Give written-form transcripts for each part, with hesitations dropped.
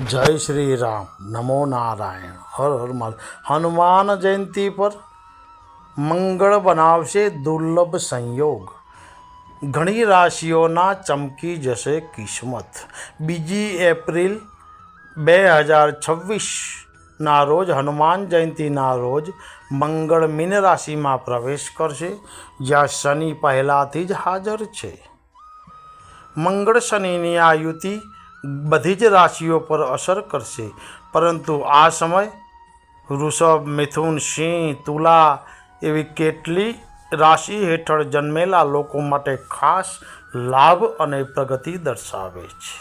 जय श्री राम। नमो नारायण। हर हर महादेव। हनुमान जयंती पर મંગળ બનાવશે દુર્લભ સંયોગ। ઘણી રાશિઓના ચમકી જશે કિસ્મત। 2 એપ્રિલ 2026ના રોજ હનુમાન જયંતીના રોજ મંગળ મીન રાશિમાં પ્રવેશ કરશે, જ્યાં શનિ પહેલાંથી જ હાજર છે। મંગળ શનિની આ યુતિ બધી જ રાશિઓ પર અસર કરશે, પરંતુ આ સમય વૃષભ, મિથુન, સિંહ, તુલા એવી કેટલી રાશિ હેઠળ જન્મેલા લોકો માટે ખાસ લાભ અને પ્રગતિ દર્શાવે છે।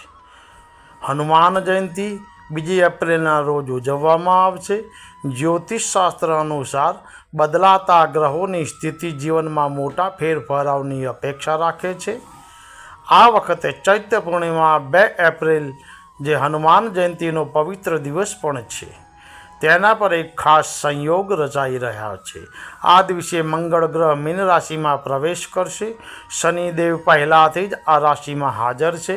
હનુમાન જયંતી 2 એપ્રિલના રોજ ઉજવવામાં આવશે। જ્યોતિષશાસ્ત્ર અનુસાર બદલાતા ગ્રહોની સ્થિતિ જીવનમાં મોટા ફેરફારોની અપેક્ષા રાખે છે। આ વખતે ચૈત્ર પૂર્ણિમા 2 એપ્રિલ, જે હનુમાન જયંતીનો પવિત્ર દિવસ પણ છે, તેના પર એક ખાસ સંયોગ રચાઈ રહ્યા છે। આ દિવસે મંગળ ગ્રહ મીન રાશિમાં પ્રવેશ કરશે। શનિદેવ પહેલાંથી જ આ રાશિમાં હાજર છે,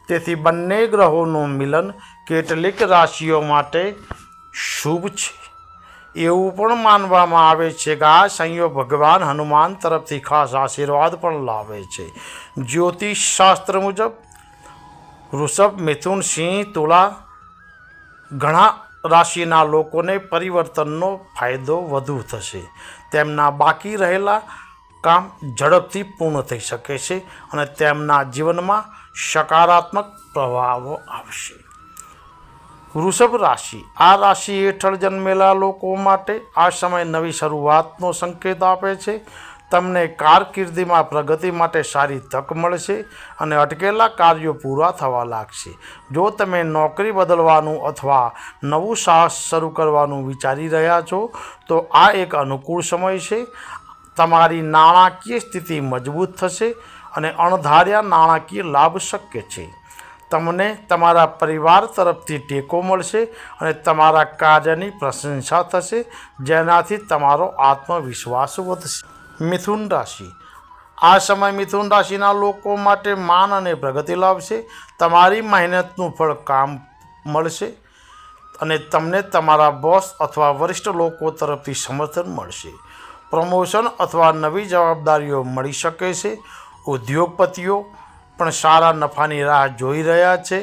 તેથી બંને ગ્રહોનું મિલન કેટલીક રાશિઓ માટે શુભ છે। એવું પણ માનવામાં આવે છે કે આ સંયોગ ભગવાન હનુમાન તરફથી ખાસ આશીર્વાદ પણ લાવે છે। જ્યોતિષશાસ્ત્ર મુજબ વૃષભ, મિથુન, સિંહ, તુલા ઘણા રાશિના લોકોને પરિવર્તનનો ફાયદો વધુ થશે। તેમના બાકી રહેલા કામ ઝડપથી પૂર્ણ થઈ શકે છે અને તેમના જીવનમાં સકારાત્મક પ્રભાવો આવશે। વૃષભ રાશિ, આ રાશિ હેઠળ જન્મેલા લોકો માટે આ સમય નવી શરૂઆતનો સંકેત આપે છે। તમને કારકિર્દીમાં પ્રગતિ માટે સારી તક મળશે અને અટકેલા કાર્યો પૂરા થવા લાગશે। જો તમે નોકરી બદલવાનું અથવા નવું સાહસ શરૂ કરવાનું વિચારી રહ્યા છો, તો આ એક અનુકૂળ સમય છે। તમારી નાણાકીય સ્થિતિ મજબૂત થશે અને અણધાર્યા નાણાકીય લાભ શક્ય છે। તમને તમારા પરિવાર તરફથી ટેકો મળશે અને તમારા કાર્યની પ્રશંસા થશે, જેનાથી તમારો આત્મવિશ્વાસ વધશે। મિથુન રાશિ, આ સમય મિથુન રાશિના લોકો માટે માન અને પ્રગતિ લાવશે। તમારી મહેનતનું ફળ કામ મળશે અને તમને તમારા બોસ અથવા વરિષ્ઠ લોકો તરફથી સમર્થન મળશે। પ્રમોશન અથવા નવી જવાબદારીઓ મળી શકે છે। ઉદ્યોગપતિઓ પણ સારા નફાની રાહ જોઈ રહ્યા છે।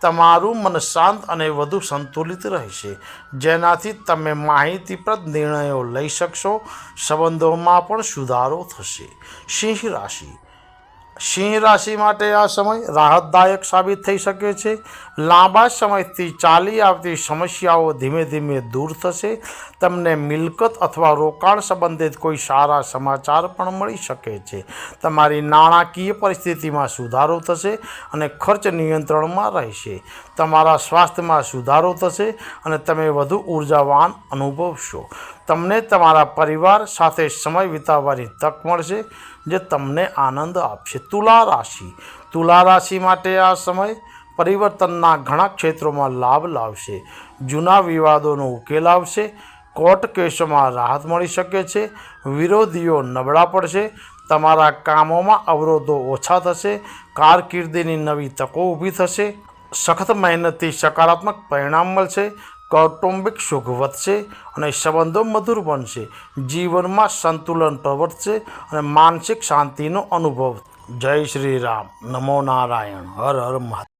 તમારું મન શાંત અને વધુ સંતુલિત રહેશે, જેનાથી તમે માહિતીપ્રદ નિર્ણયો લઈ શકશો। સંબંધોમાં પણ સુધારો થશે। સિંહ રાશિ, સિંહ રાશિ માટે આ સમય રાહતદાયક સાબિત થઈ શકે છે। લાંબા સમયથી ચાલી આવતી સમસ્યાઓ ધીમે ધીમે દૂર થશે। તમને મિલકત અથવા રોકાણ સંબંધિત કોઈ સારા સમાચાર પણ મળી શકે છે। તમારી નાણાકીય પરિસ્થિતિમાં સુધારો થશે અને ખર્ચ નિયંત્રણમાં રહેશે। તમારા સ્વાસ્થ્યમાં સુધારો થશે અને તમે વધુ ઉર્જાવાન અનુભવશો। તમને તમારા પરિવાર સાથે સમય વિતાવવાની તક મળશે, જે તમને આનંદ આપશે। તુલા રાશિ, તુલા રાશિ માટે આ સમય પરિવર્તનના ઘણા ક્ષેત્રોમાં લાભ લાવશે। જૂના વિવાદોનો ઉકેલ આવશે। કોર્ટ કેસોમાં રાહત મળી શકે છે। વિરોધીઓ નબળા પડશે। તમારા કામોમાં અવરોધો ઓછા થશે। કારકિર્દીની નવી તકો ઊભી થશે। સખત મહેનતથી સકારાત્મક પરિણામ મળશે। કૌટુંબિક સુખ વધશે અને સંબંધો મધુર બનશે। જીવનમાં સંતુલન પ્રવર્તશે અને માનસિક શાંતિનો અનુભવ। જય શ્રી રામ। નમો નારાયણ। હર હર મહાદેવ।